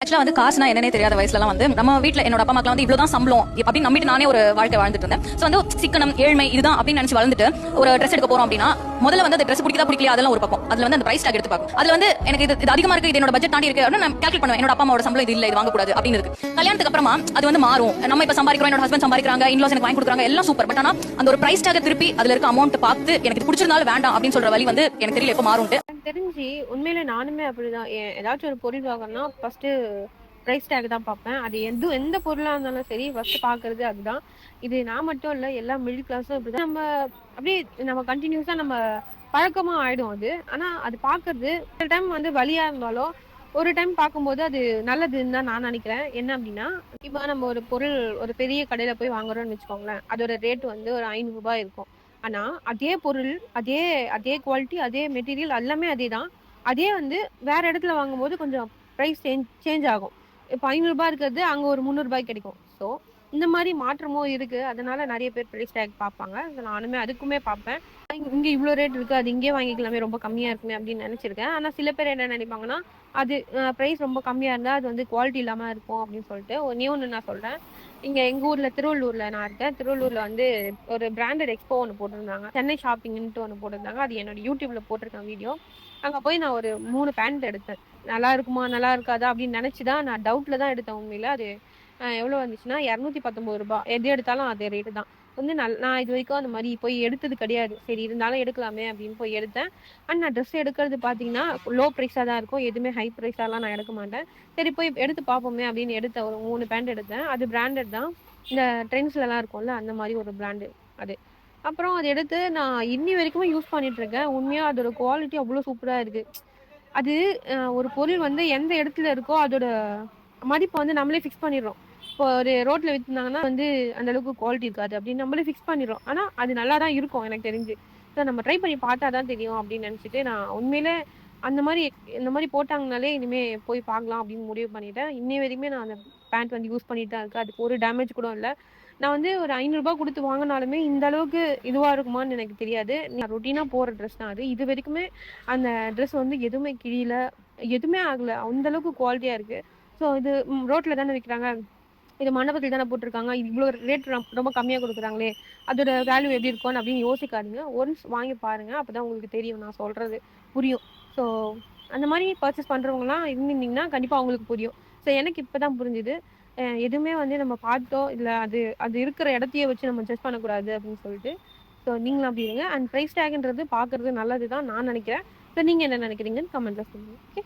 ஆக்சுவலா வந்து காசுனா என்னன்னே தெரியாத வயசுலலாம் வந்து நம்ம வீட்ல என்னோட அப்பா அம்மாக்கு வந்து இவ்வளவுதான் சம்பளம் அப்படின்னு நம்பிட்டு நானே ஒரு வாழ்க்கை வாழ்ந்துட்டு இருந்தேன். சோ வந்து சிக்கனம் ஏழ்மை இதுதான் அப்படின்னு நினைச்சு வளர்ந்துட்டு ஒரு ட்ரெஸ் எடுக்க போறோம் அப்படின்னா முதல்ல வந்து அந்த ட்ரெஸ் பிடிக்கதா பிடிக்கலையா அதெல்லாம் ஒரு பக்கம். அதுல வந்து அந்த பிரைஸ் டாக் எடுத்து பார்க்கும். அதுல வந்து எனக்கு இது அதிகமா இருக்கு, இது என்னோட பட்ஜெட் தாண்டி இருக்கு அப்படின்னு நான் கால்குலேட் பண்ணுவேன். என்னோட அப்பா அம்மாவோட சம்பளம் இது இல்ல, இது வாங்க கூடாது அப்படின்னு இருக்கு. கல்யாணத்துக்கு அப்புறமா அது வந்து மாறும். நம்ம இப்ப சம்பாதிக்கிறோம், என்னோட ஹஸ்பண்ட் சம்பாதிக்கிறாங்க, இன்லாஸ் எனக்கு வாங்கி கொடுக்குறாங்க, எல்லாம் சூப்பர். பட் ஆனா அந்த ஒரு பிரைஸ் டாக் திருப்பி அதுல இருக்க அமௌண்ட் பார்த்து எனக்கு இது பிடிச்சிருந்தாலும் வேண்டாம் அப்படின்னு சொல்ற வழி வந்து எனக்கு தெரியல எப்ப மாறும். எனக்கு தெரிஞ்சு உண்மையில நானுமே அப்படிதான். ஏதாச்சும் ஒரு பொருள் வாங்கணும்னா ஃபர்ஸ்ட் பிரைஸ் டேக் தான் பார்ப்பேன். அது எந்த பொருளா இருந்தாலும் சரி ஃபர்ஸ்ட் பாக்குறது அதுதான். இது நான் மட்டும் இல்ல, எல்லா மிடில் கிளாஸும் இப்படிதான். அப்படியே நம்ம கண்டினியூஸா நம்ம பழக்கமா ஆயிடும் அது. ஆனா அது பாக்குறது ஒரு டைம் வந்து வலியா இருந்தாலும் ஒரு டைம் பார்க்கும்போது அது நல்லதுன்னு தான் நான் நினைக்கிறேன். என்ன அப்படின்னா, இப்ப நம்ம ஒரு பொருள் ஒரு பெரிய கடையில போய் வாங்குறோம்னு வச்சுக்கோங்களேன், அதோட ரேட் வந்து ஒரு 500 ரூபாய் இருக்கும். ஆனா அதே பொருள், அதே அதே குவாலிட்டி, அதே மெட்டீரியல் எல்லாமே அதேதான். அதே வந்து வேற இடத்துல வாங்கும்போது கொஞ்சம் பிரைஸ் சேஞ்ச் ஆகும். இப்ப 500 ரூபாய் இருக்கிறது அங்க ஒரு 300 ரூபாய்க்கு கிடைக்கும். ஸோ இந்த மாரி மாற்றமும் இருக்கு. அதனால நெறைய பேர் பிரைஸ் டேக் பார்ப்பாங்க. நானுமே அதுக்குமே பார்ப்பேன். இங்க இவ்ளோ ரேட் இருக்கு, அது இங்கேயே வாங்கிக்கலாமே, ரொம்ப கம்மியா இருக்குமே அப்படின்னு நினைச்சிருக்கேன். ஆனா சில பேர் என்ன நினைப்பாங்கன்னா, அது பிரைஸ் ரொம்ப கம்மியா இருந்தா அது வந்து குவாலிட்டி இல்லாம இருக்கும் அப்படின்னு சொல்லிட்டு. ஒண்ணே ஒண்ணு நான் சொல்றேன். இங்க எங்க ஊர்ல திருவள்ளூர்ல நான் இருக்கேன். திருவள்ளூர்ல வந்து ஒரு பிராண்டட் எக்ஸ்போ ஒண்ணு போட்டிருந்தாங்க. சென்னை ஷாப்பிங்ன்ட்டு ஒண்ணு போட்டிருந்தாங்க. அது என்னோட யூடியூப்ல போட்டிருக்கேன் வீடியோ. அங்க போய் நான் ஒரு 3 பேண்ட் எடுத்தேன். நல்லா இருக்குமா? நல்லா இருக்காதா? அப்படின்னு நினைச்சு தான் நான் டவுட்ல தான் எடுத்தேன் உண்மையில. அது எவ்வளோ வந்துச்சுன்னா ரூ. 219. எது எடுத்தாலும் அதே ரேட்டு தான். வந்து நான் இதுவரைக்கும் அந்த மாரி போய் எடுத்தது கிடையாது. சரி இருந்தாலும் எடுக்கலாமே அப்படின்னு போய் எடுத்தேன். அண்ட் நான் ட்ரெஸ் எடுக்கிறது பார்த்தீங்கன்னா, லோ ப்ரைஸா தான் இருக்கும். எதுவுமே ஹை ப்ரைஸாலாம் நான் எடுக்க மாட்டேன். சரி போய் எடுத்து பார்ப்போமே அப்படின்னு எடுத்த ஒரு 3 பேண்ட் எடுத்தேன். அது பிராண்டட் தான். இந்த ட்ரெண்ட்ஸ்லலாம் இருக்கும்ல, அந்த மாரி ஒரு பிராண்டு அது. அப்புறம் அத எடுத்து நான் இன்னி வரைக்குமே யூஸ் பண்ணிட்டு இருக்கேன். உண்மையா அதோட குவாலிட்டி அவ்ளோ சூப்பரா இருக்கு. அது ஒரு பொருள் வந்து எந்த இடத்துல இருக்கோ அதோட மதிப்ப வந்து நம்மளே ஃபிக்ஸ் பண்ணிடுறோம். இப்போ ஒரு ரோட்ல வித்துனாங்கன்னா வந்து அந்த அளவுக்கு குவாலிட்டி இருக்காது அப்படின்னு நம்மளே ஃபிக்ஸ் பண்ணிடுறோம். ஆனா அது நல்லா தான் இருக்கும் எனக்கு தெரிஞ்சு. ஸோ நம்ம ட்ரை பண்ணி பார்த்தா தான் தெரியும் அப்படின்னு நினைச்சிட்டு நான் உண்மையிலே அந்த மாரி இந்த மாரி போட்டாங்கனாலே இனிமே போய் பார்க்கலாம் அப்படின்னு முடிவு பண்ணிட்டேன். இன்னை வரைக்குமே நான் அந்த பேண்ட் வந்து யூஸ் பண்ணிட்டு தான் இருக்கேன். அதுக்கு ஒரு டேமேஜ் கூட இல்ல. நான் வந்து ஒரு ரூ. 500 குடுத்து வாங்குனாலுமே இந்த அளவுக்கு இதுவா இருக்குமான்னு எனக்கு தெரியாது. நான் ரொட்டீனா போடுற ட்ரெஸ் தான் அது. இதுவரைக்குமே அந்த ட்ரெஸ் வந்து எதுவுமே கிழியல, எதுவுமே ஆகல. அந்த அளவுக்கு குவாலிட்டியா இருக்கு. ஸோ இது ரோட்ல தானே விக்கிறாங்க. இது மண்டபத்துல தானே போட்டுருக்காங்க. இது இவ்ளோ ரேட் ரொம்ப கம்மியா குடுக்குறாங்களே! அதோட வேல்யூ எப்படி இருக்கும்னு அப்படின்னு யோசிக்காதீங்க. ஒன்ஸ் வாங்கி பாருங்க. அப்பதான் உங்களுக்கு தெரியும். நான் சொல்றது புரியும். ஸோ அந்த மாரி பர்ச்சேஸ் பண்றவங்கலாம் இருந்திருந்தீங்கன்னா, கண்டிப்பா அவங்களுக்கு புரியும். ஸோ எனக்கு இப்பதான் புரிஞ்சுது. எதுவுமே வந்து நம்ம பார்த்தோ, இல்ல அது அது இருக்கிற இடத்தையே வச்சு நம்ம ஜட்ஜ் பண்ணக்கூடாது அப்படின்னு சொல்லிட்டு. ஸோ நீங்களும் அப்படி இருங்க. அண்ட் பிரைஸ் டேக்ன்றது பார்க்கறது நல்லது தான் நான் நினைக்கிறேன். ஸோ நீங்க என்ன நினைக்கிறீங்கன்னு கமெண்ட்ல சொல்லுங்க. ஓகே.